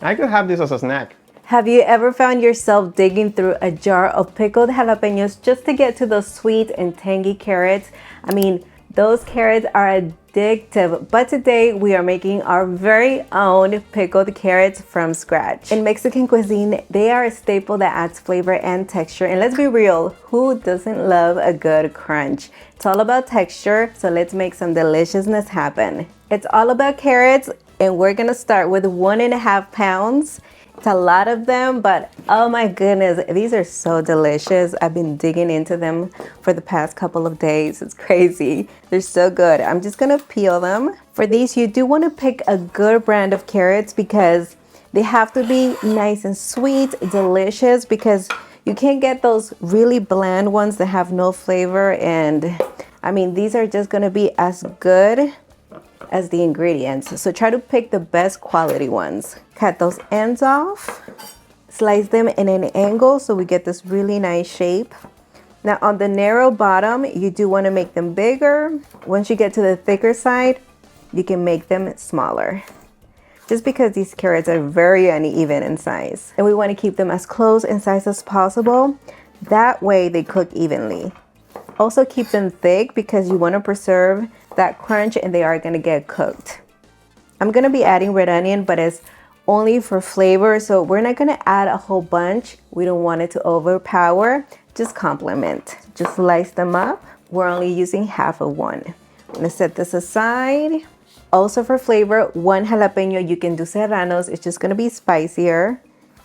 I could have this as a snack. Have you ever found yourself digging through a jar of pickled jalapeños just to get to those sweet and tangy carrots? I mean, those carrots are addictive, but today we are making our very own pickled carrots from scratch. In Mexican cuisine, they are a staple that adds flavor and texture. And let's be real, who doesn't love a good crunch? It's all about texture, so let's make some deliciousness happen. It's all about carrots, and we're gonna start with 1.5 pounds. It's a lot of them, but oh my goodness, these are so delicious. I've been digging into them for the past couple of days. It's crazy. They're so good. I'm just gonna peel them. For these, you do wanna pick a good brand of carrots because they have to be nice and sweet, delicious, because you can't get those really bland ones that have no flavor. And I mean, these are just gonna be as good as the ingredients. So try to pick the best quality ones. Cut those ends off, slice them in an angle so we get this really nice shape. Now on the narrow bottom, you do want to make them bigger. Once you get to the thicker side, you can make them smaller. Just because these carrots are very uneven in size. And we want to keep them as close in size as possible. That way they cook evenly. Also keep them thick because you want to preserve that crunch and they are going to get cooked. I'm going to be adding red onion, but it's only for flavor, so we're not going to add a whole bunch. We don't want it to overpower, just complement. Just slice them up. We're only using half of one. I'm going to set this aside. Also for flavor, 1 jalapeño. You can do serranos, it's just going to be spicier.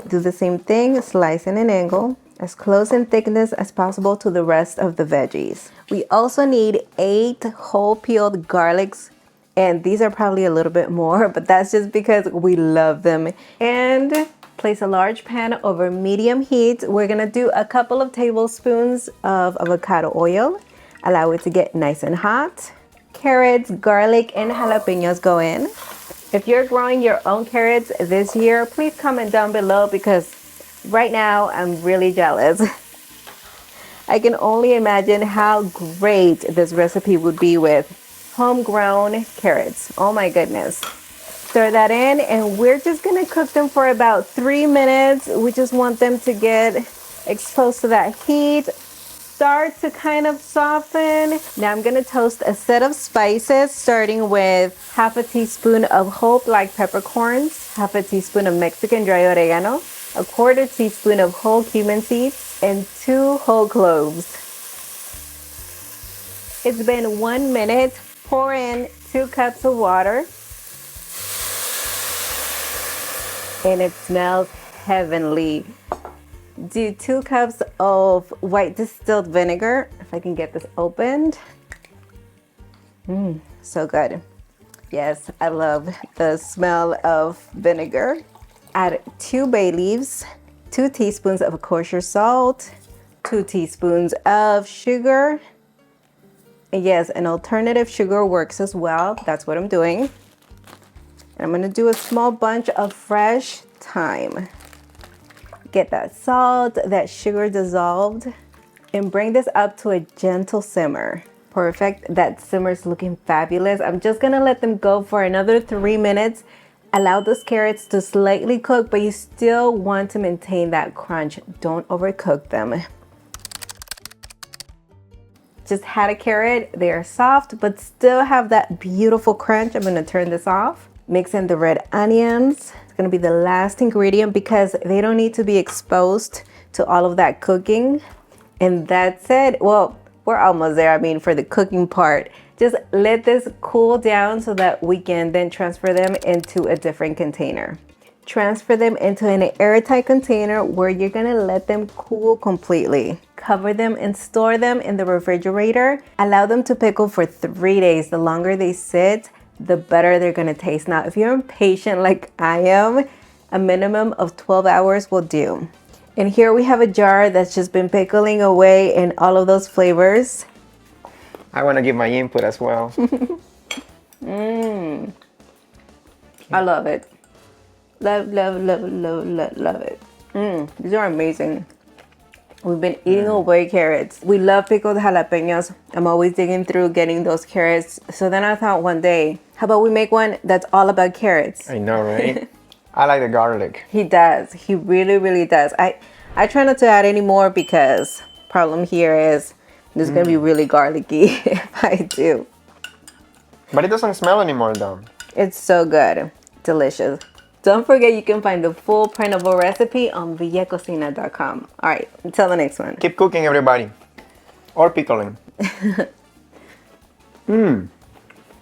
Do the same thing, slice in an angle, as close in thickness as possible to the rest of the veggies. We also need 8 whole peeled garlics, and these are probably a little bit more, but that's just because we love them. And place a large pan over medium heat. We're gonna do a couple of tablespoons of avocado oil. Allow it to get nice and hot. Carrots, garlic, and jalapeños go in. If you're growing your own carrots this year, please comment down below because right now I'm really jealous. I can only imagine how great this recipe would be with homegrown carrots. Oh my goodness. Stir that in and we're just gonna cook them for about 3 minutes. We just want them to get exposed to that heat, start to kind of soften. Now I'm gonna toast a set of spices, starting with half a teaspoon of whole black peppercorns, half a teaspoon of Mexican dry oregano, a 1/4 teaspoon of whole cumin seeds, and 2 whole cloves. It's been 1 minute. Pour in 2 cups of water. And it smells heavenly. Do 2 cups of white distilled vinegar. If I can get this opened. So good. Yes, I love the smell of vinegar. Add 2 bay leaves, 2 teaspoons of kosher salt, 2 teaspoons of sugar. And yes, an alternative sugar works as well. That's what I'm doing. And I'm gonna do a small bunch of fresh thyme. Get that salt, that sugar dissolved, and bring this up to a gentle simmer. Perfect, that simmer's looking fabulous. I'm just gonna let them go for another 3 minutes. Allow those carrots to slightly cook, but you still want to maintain that crunch. Don't overcook them. Just had a carrot, they are soft, but still have that beautiful crunch. I'm gonna turn this off. Mix in the red onions. It's gonna be the last ingredient because they don't need to be exposed to all of that cooking. And that's it. Well, we're almost there. I mean, for the cooking part, just let this cool down so that we can then transfer them into a different container. Transfer them into an airtight container where you're gonna let them cool completely. Cover them and store them in the refrigerator. Allow them to pickle for 3 days. The longer they sit, the better they're gonna taste. Now, if you're impatient like I am, a minimum of 12 hours will do. And here we have a jar that's just been pickling away in all of those flavors. I want to give my input as well. I love it. Love, love, love, love, love, love it. These are amazing. We've been eating away carrots. We love pickled jalapeños. I'm always digging through getting those carrots. So then I thought one day, how about we make one that's all about carrots? I know, right? I like the garlic. He does. He really, really does. I try not to add any more because problem here is this is gonna be really garlicky if I do. But it doesn't smell anymore though. It's so good. Delicious. Don't forget you can find the full printable recipe on cocina.com. All right, until the next one. Keep cooking, everybody. Or pickling.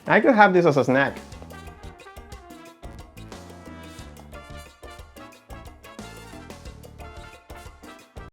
I could have this as a snack.